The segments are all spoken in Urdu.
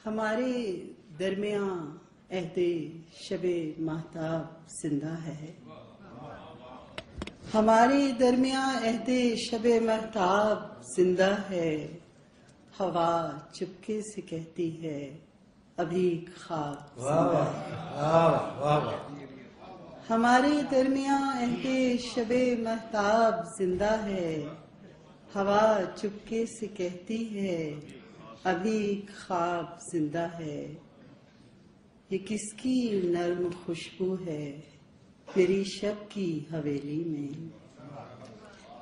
ہمارے درمیان عہد شب مہتاب زندہ ہے. ہمارے درمیان عہد شب مہتاب زندہ ہے. ہوا چپکے سے کہتی ہے ابھی خواب زندہ ہے. ہمارے درمیان عہد شب مہتاب زندہ ہے. ہوا چپکے سے کہتی ہے ابھی خواب زندہ ہے. یہ کس کی نرم خوشبو ہے میری شب کی حویلی میں.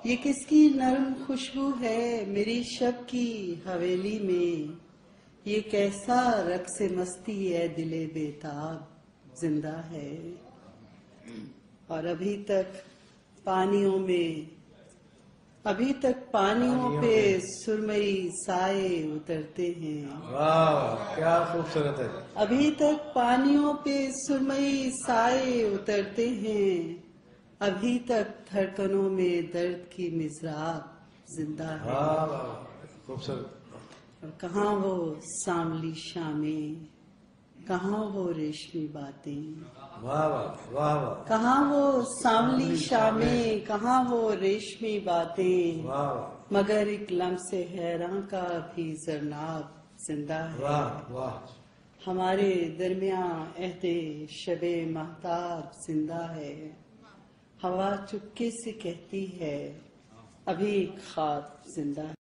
یہ کس کی نرم خوشبو ہے میری شب کی حویلی میں. یہ کیسا رقص مستی ہے دل بیتاب زندہ ہے. اور ابھی تک پانیوں پہ سرمئی سائے اترتے ہیں. واہ کیا خوبصورت ہے. ابھی تک پانیوں پہ سرمئی سائے اترتے ہیں. ابھی تک دھڑکنوں میں درد کی مضراب زندہ ہے. واہ خوبصورت. اور کہاں وہ سانولی شامیں، کہاں وہ ریشمی باتیں. واہ واہ واہ واہ. کہاں وہ سانولی شامیں، کہاں وہ ریشمی باتیں. واہ مگر ایک لمس حیراں کا بھی زرناب زندہ ہے. واہ واہ. ہمارے درمیان عہد شب مہتاب زندہ ہے. ہوا چپکے سے کہتی ہے ابھی خواب زندہ ہے.